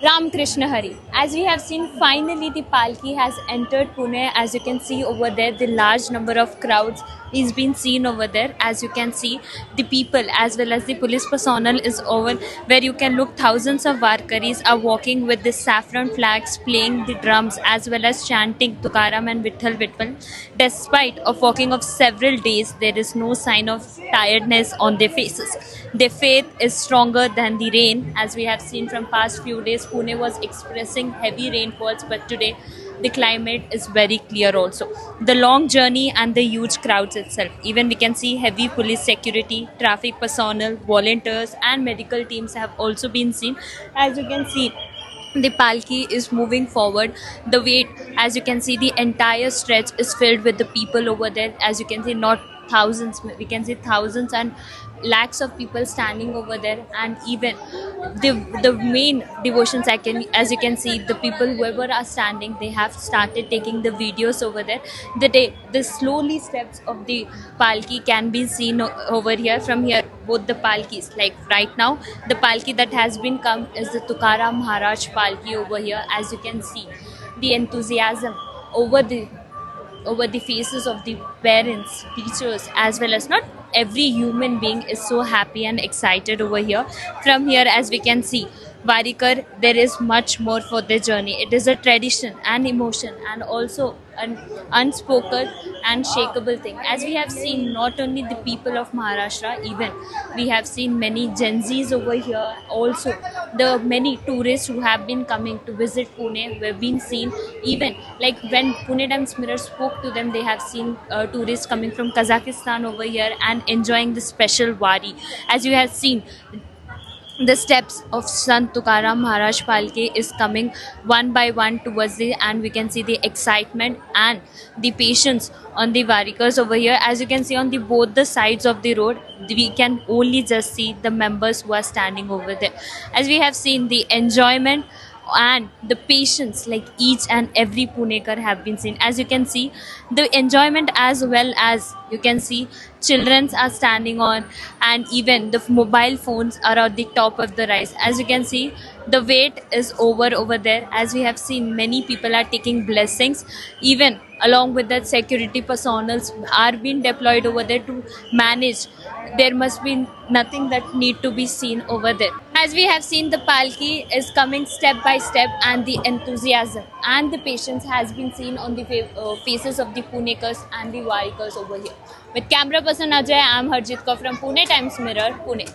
Ram Krishna Hari. As we have seen, finally the Palki has entered Pune. As you can see over there, the large number of crowds is being seen over there. As you can see, the people as well as the police personnel is over where you can look thousands of Varkaris are walking with the saffron flags, playing the drums as well as chanting Tukaram and Vitthal Vitthal. Despite of walking of several days, there is no sign of tiredness on their faces. Their faith is stronger than the rain. As we have seen from past few days, Pune was expressing heavy rainfalls, but today the climate is very clear also. The long journey and the huge crowds itself. Even we can see heavy police security, traffic personnel, volunteers and medical teams have also been seen. As you can see, the palki is moving forward. The wait, as you can see, the entire stretch is filled with the people over there. As you can see, not thousands, we can see thousands and lakhs of people standing over there. And even the main devotions, I can, as you can see, the people whoever are standing, they have started taking the videos over there. The slowly steps of the palki can be seen over here. From here, both the palkis, like right now, the palki that has been come is the Tukaram Maharaj palki over here. As you can see, the enthusiasm over the faces of the parents, teachers, as well as not every human being is so happy and excited over here. From here, as we can see, Varikar, there is much more for their journey. It is a tradition and emotion and also an unspoken and shakeable thing. As we have seen, not only the people of Maharashtra, even we have seen many Gen Zs over here. Also, the many tourists who have been coming to visit Pune, we've been seen. Even like when Pune Times Mirror spoke to them, they have seen tourists coming from Kazakhstan over here and enjoying the special Wari. As you have seen, the steps of Sant Tukaram Maharaj Palke is coming one by one towards the, and we can see the excitement and the patience on the varikers over here. As you can see on the both the sides of the road, we can only just see the members who are standing over there. As we have seen, the enjoyment and the patience, like each and every Punekar have been seen. As you can see, the enjoyment as well as you can see children are standing on, and even the mobile phones are at the top of the rise. As you can see, the wait is over there. As we have seen, many people are taking blessings. Even along with that, security personnel are being deployed over there to manage. There must be nothing that need to be seen over there. As we have seen, the palki is coming step by step, and the enthusiasm and the patience has been seen on the faces of the Punekars and the Varikars over here. With camera person Ajay, I am Harjit Kaur from Pune Times Mirror, Pune.